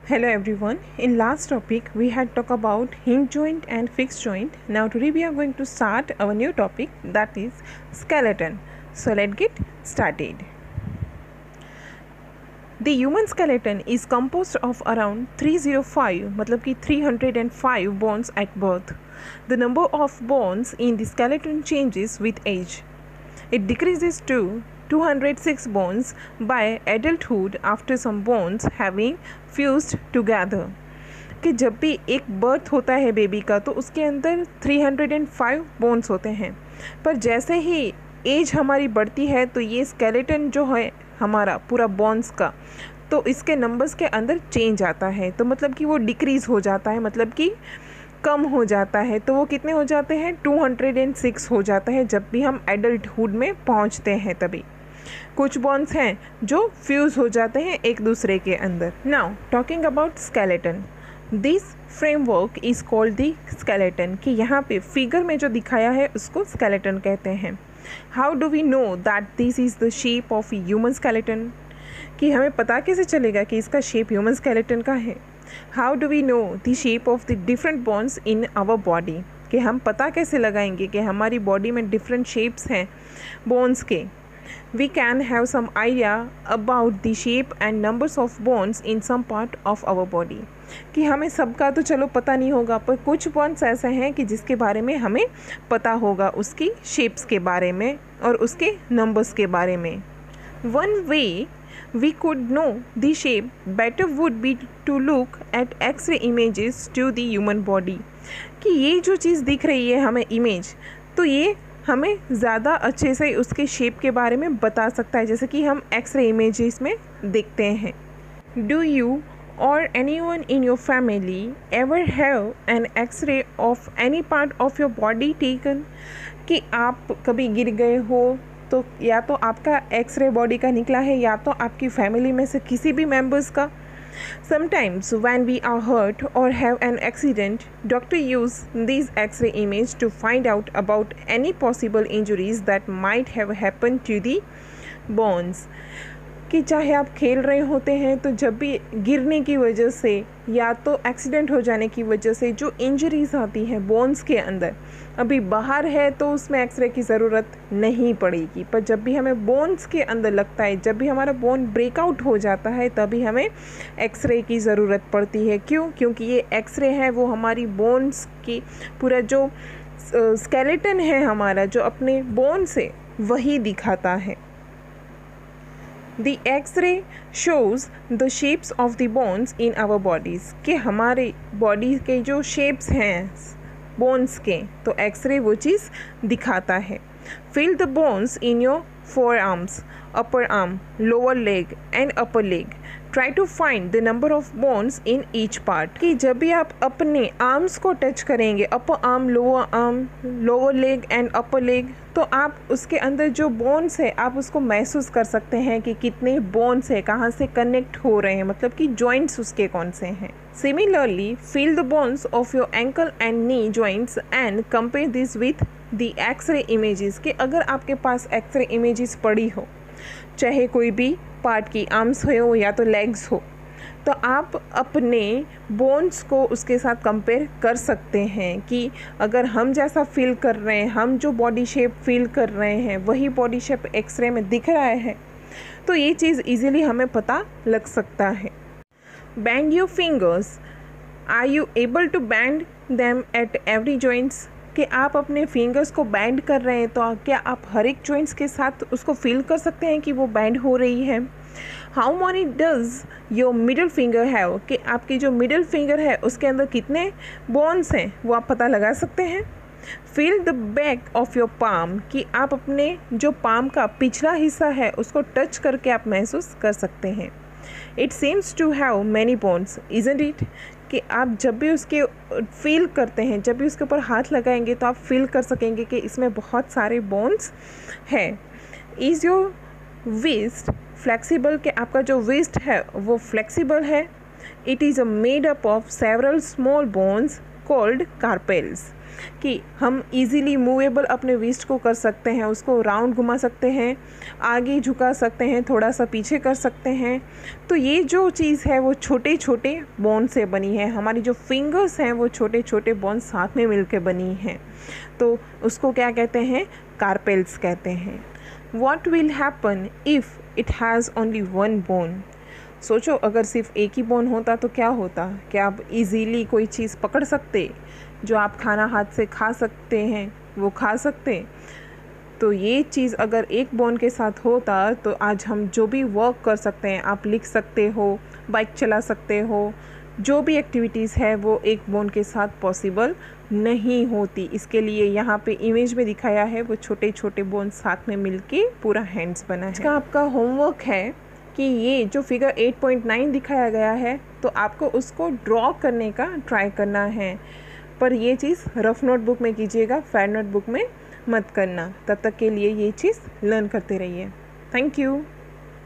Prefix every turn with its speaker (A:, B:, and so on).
A: Hello everyone. In last topic we had talked about hinge joint and fixed joint. Now today we are going to start our new topic, that is skeleton. So let's get started. The human skeleton is composed of around 305 मतलब कि 305 bones at birth. The number of bones in the skeleton changes with age. It decreases to 206 bones by adulthood after some bones having fused together. कि जब भी एक birth होता है baby का तो उसके अंदर 305 बोन्स होते हैं, पर जैसे ही एज हमारी बढ़ती है तो ये स्केलेटन जो है हमारा पूरा बोन्स का, तो इसके नंबर्स के अंदर चेंज आता है। तो मतलब कि वो डिक्रीज़ हो जाता है, मतलब कि कम हो जाता है। तो वो कितने हो जाते हैं? 206 हो जाता है जब भी हम एडल्टहुड में पहुंचते हैं। तभी कुछ बोन्स हैं जो फ्यूज़ हो जाते हैं एक दूसरे के अंदर। Now talking about skeleton, this framework is called the skeleton, कि यहाँ पे फिगर में जो दिखाया है उसको स्केलेटन कहते हैं। How do we know that this is the shape of human skeleton, कि हमें पता कैसे चलेगा कि इसका शेप ह्यूमन स्केलेटन का है। How do we know the shape of the different bones in our body, कि हम पता कैसे लगाएंगे कि हमारी बॉडी में डिफरेंट शेप्स हैं बोन्स के। We can have some idea about the shape and numbers of bones in some part of our body, कि हमें सबका तो चलो पता नहीं होगा, पर कुछ बोन्स ऐसे हैं कि जिसके बारे में हमें पता होगा, उसकी शेप्स के बारे में और उसके नंबर्स के बारे में। One way we could know the shape better would be to look at X-ray images to the human body, कि ये जो चीज़ दिख रही है हमें इमेज, तो ये हमें ज़्यादा अच्छे से उसके शेप के बारे में बता सकता है, जैसे कि हम एक्सरे इमेजेस में देखते हैं। Do you or anyone in your family ever have an xray of any part of your body taken, कि आप कभी गिर गए हो तो या तो आपका एक्सरे बॉडी का निकला है या तो आपकी फैमिली में से किसी भी मेंबर्स का। Sometimes when we are hurt or have an accident, doctor use these X-ray image to find out about any possible injuries that might have happened to the bones, कि चाहे आप खेल रहे होते हैं तो जब भी गिरने की वजह से या तो एक्सीडेंट हो जाने की वजह से जो इंजरीज आती हैं बोन्स के अंदर, अभी बाहर है तो उसमें एक्सरे की ज़रूरत नहीं पड़ेगी, पर जब भी हमें बोन्स के अंदर लगता है, जब भी हमारा बोन ब्रेकआउट हो जाता है, तभी हमें एक्सरे की ज़रूरत पड़ती है। क्यों? क्योंकि ये एक्सरे है वो हमारी बोन्स की पूरा जो स्केलेटन है हमारा, जो अपने बोन से वही दिखाता है। The X-ray shows the shapes of the bones in our bodies, कि हमारे बॉडी के जो शेप्स हैं बोन्स के, तो एक्सरे वो चीज़ दिखाता है। Feel the bones in your forearms, upper arm, lower leg and upper leg. Try to find the number of bones in each part, कि जब भी आप अपने आर्म्स को टच करेंगे, upper arm, lower leg and upper leg, तो आप उसके अंदर जो बोन्स है आप उसको महसूस कर सकते हैं कि कितने बोन्स है, कहाँ से कनेक्ट हो रहे हैं, मतलब कि जॉइंट्स उसके कौन से हैं। Similarly feel the bones of your ankle and knee joints and compare this with the xray images, कि अगर आपके पास एक्सरे इमेजेस पड़ी हो, चाहे कोई भी पार्ट की आर्म्स हो या तो लेग्स हो, तो आप अपने बोन्स को उसके साथ कंपेयर कर सकते हैं कि अगर हम जैसा फील कर रहे हैं, हम जो बॉडी शेप फील कर रहे हैं वही बॉडी शेप एक्सरे में दिख रहा है, तो ये चीज़ इजीली हमें पता लग सकता है। Bend your fingers, are you able to bend them at every joints, कि आप अपने फिंगर्स को बैंड कर रहे हैं तो क्या आप हर एक जॉइंट्स के साथ उसको फील कर सकते हैं कि वो बैंड हो रही है। How many does your middle finger have, कि आपकी जो मिडल फिंगर है उसके अंदर कितने बोन्स हैं वो आप पता लगा सकते हैं। Feel the back of your palm, कि आप अपने जो पाम का पिछला हिस्सा है उसको टच करके आप महसूस कर सकते हैं। It seems to have many bones isn't it, कि आप जब भी उसके फील करते हैं, जब भी उसके ऊपर हाथ लगाएंगे तो आप फील कर सकेंगे कि इसमें बहुत सारे बोन्स हैं। इज़ योर वेस्ट फ्लेक्सिबल, कि आपका जो वेस्ट है वो फ्लेक्सिबल है। It is a made up of several small bones called carpels, कि हम इजीली मूवेबल अपने रिस्ट को कर सकते हैं, उसको राउंड घुमा सकते हैं, आगे झुका सकते हैं, थोड़ा सा पीछे कर सकते हैं। तो ये जो चीज़ है वो छोटे छोटे बोन से बनी है, हमारी जो फिंगर्स हैं वो छोटे छोटे बोन साथ में मिलकर बनी हैं, तो उसको क्या कहते हैं, कार्पेल्स कहते हैं। What will happen if it has only one bone? सोचो अगर सिर्फ एक ही बोन होता तो क्या होता, क्या आप इजीली कोई चीज़ पकड़ सकते, जो आप खाना हाथ से खा सकते हैं वो खा सकते। तो ये चीज़ अगर एक बोन के साथ होता तो आज हम जो भी वर्क कर सकते हैं, आप लिख सकते हो, बाइक चला सकते हो, जो भी एक्टिविटीज़ है वो एक बोन के साथ पॉसिबल नहीं होती। इसके लिए यहाँ पे इमेज में दिखाया है वो छोटे छोटे बोन साथ में मिलके पूरा हैंड्स बना है। इसका आपका होमवर्क है कि ये जो फिगर 8.9 दिखाया गया है तो आपको उसको ड्रॉ करने का ट्राई करना है, पर ये चीज़ रफ नोटबुक में कीजिएगा, फेयर नोटबुक में मत करना। तब तक के लिए ये चीज़ लर्न करते रहिए। Thank you.